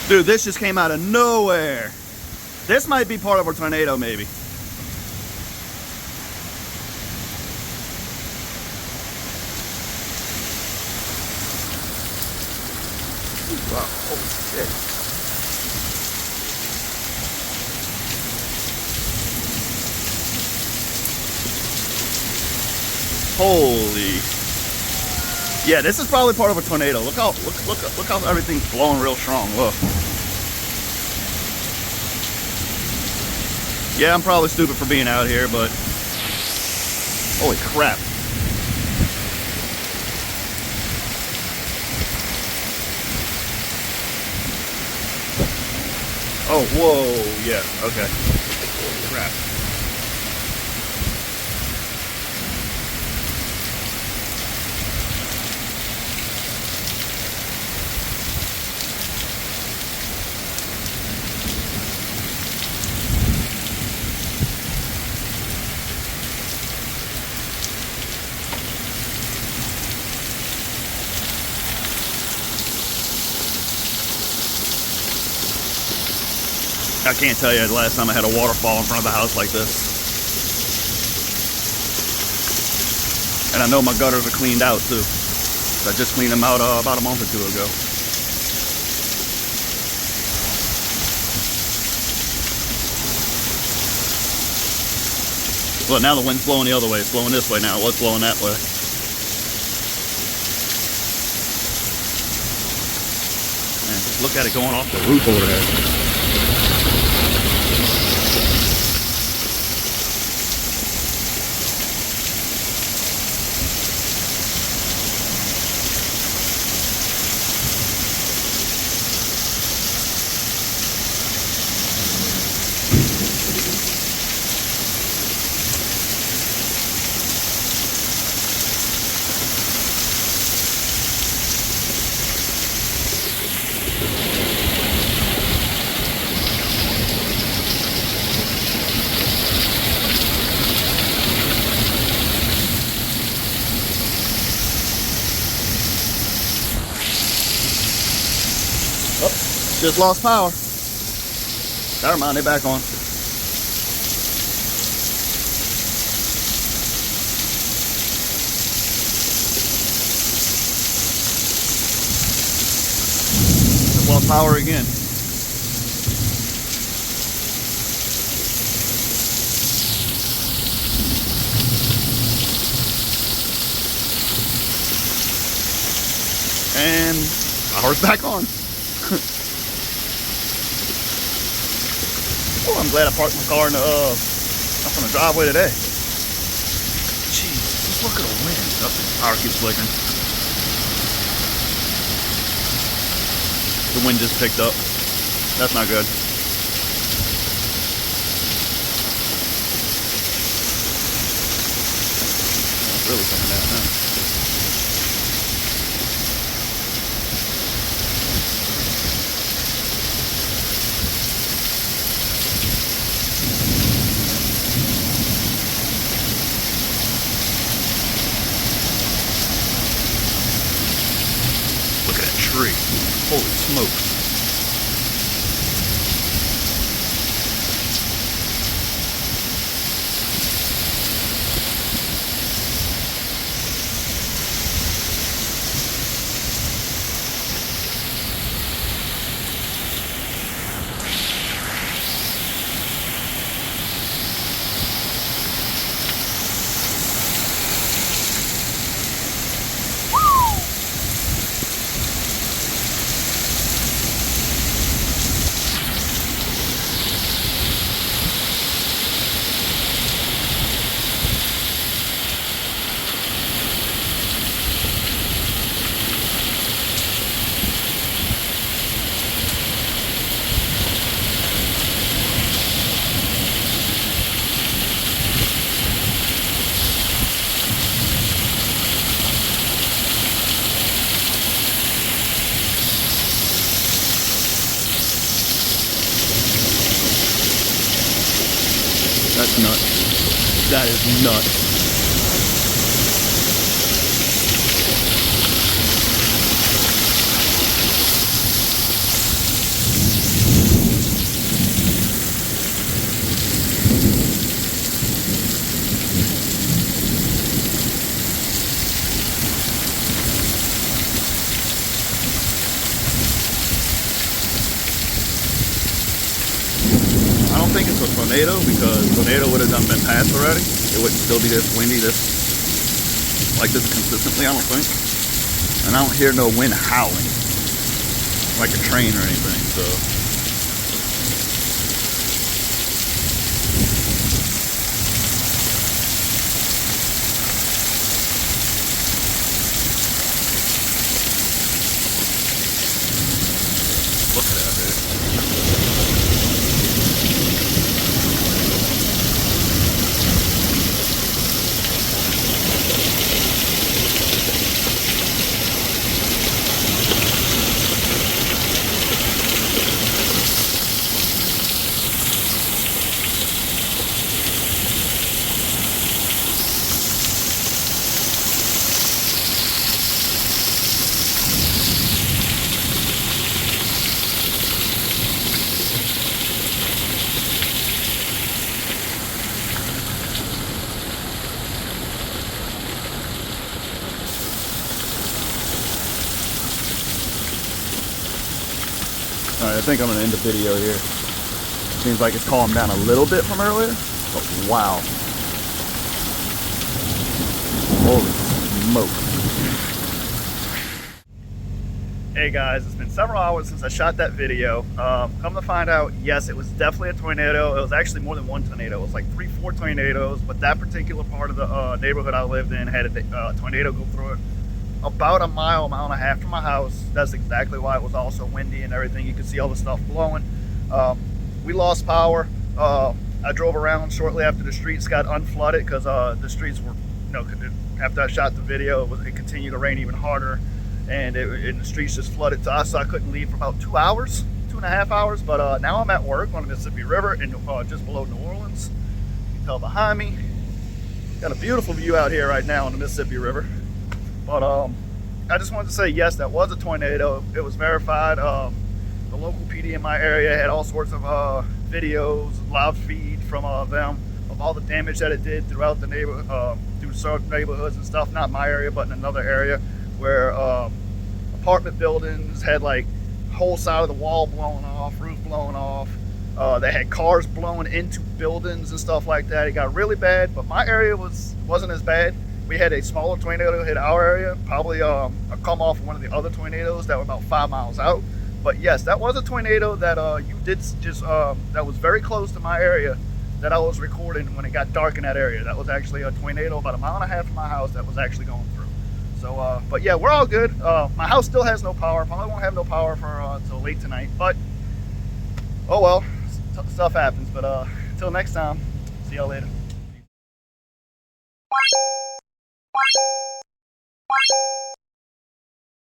Dude, this just came out of nowhere. This might be part of a tornado, maybe. Wow, holy shit. Holy. Yeah, this is probably part of a tornado. Look how everything's blowing real strong. Look. Yeah, I'm probably stupid for being out here, but holy crap. Oh, whoa, yeah, okay. Holy crap. I can't tell you the last time I had a waterfall in front of the house like this. And I know my gutters are cleaned out too. I just cleaned them out about a month or two ago. Well, now the wind's blowing the other way. It's blowing this way now. It was blowing that way. Man, just look at it going off the roof over there. Just lost power. Never mind, they're back on. Just lost power again. And power's back on. Oh, I'm glad I parked my car in the, up on the driveway today. Jeez, just look at the wind. Oh, the power keeps flickering. The wind just picked up. That's not good. It's really coming down now. Tree. Holy smokes. That's nuts. That is nuts. tornado, because tornado would have been passed already. It wouldn't still be this windy, like this consistently, I don't think. And I don't hear no wind howling like a train or anything, so. Look at that, dude. Alright, I think I'm going to end the video here. Seems like it's calmed down a little bit from earlier, but wow. Holy smoke. Hey guys, it's been several hours since I shot that video. Come to find out, yes, it was definitely a tornado. It was actually more than one tornado. It was like 3-4 tornadoes, but that particular part of the neighborhood I lived in had a tornado go through it. About a mile and a half from my house. That's exactly why it was also windy and everything. You could see all the stuff blowing. We lost power. I drove around shortly after the streets got unflooded, because the streets were, after I shot the video, it continued to rain even harder, and the streets just flooded to us, so I couldn't leave for about 2 hours, 2.5 hours. But now I'm at work on the Mississippi River, and just below New Orleans. You can tell behind me. Got a beautiful view out here right now on the Mississippi River. But I just wanted to say, yes, that was a tornado. It was verified. The local PD in my area had all sorts of videos, live feed from them of all the damage that it did throughout the neighborhood, through certain neighborhoods and stuff. Not my area, but in another area where apartment buildings had like whole side of the wall blown off, roof blown off. They had cars blowing into buildings and stuff like that. It got really bad, but my area wasn't as bad. We had a smaller tornado hit our area, probably a come off of one of the other tornadoes that were about 5 miles out. But yes, that was a tornado that you did just, that was very close to my area that I was recording when it got dark in that area. That was actually a tornado about 1.5 miles from my house that was actually going through. So, but yeah, we're all good. My house still has no power. Probably won't have no power for until late tonight. But, oh well, stuff happens. But until next time, see y'all later.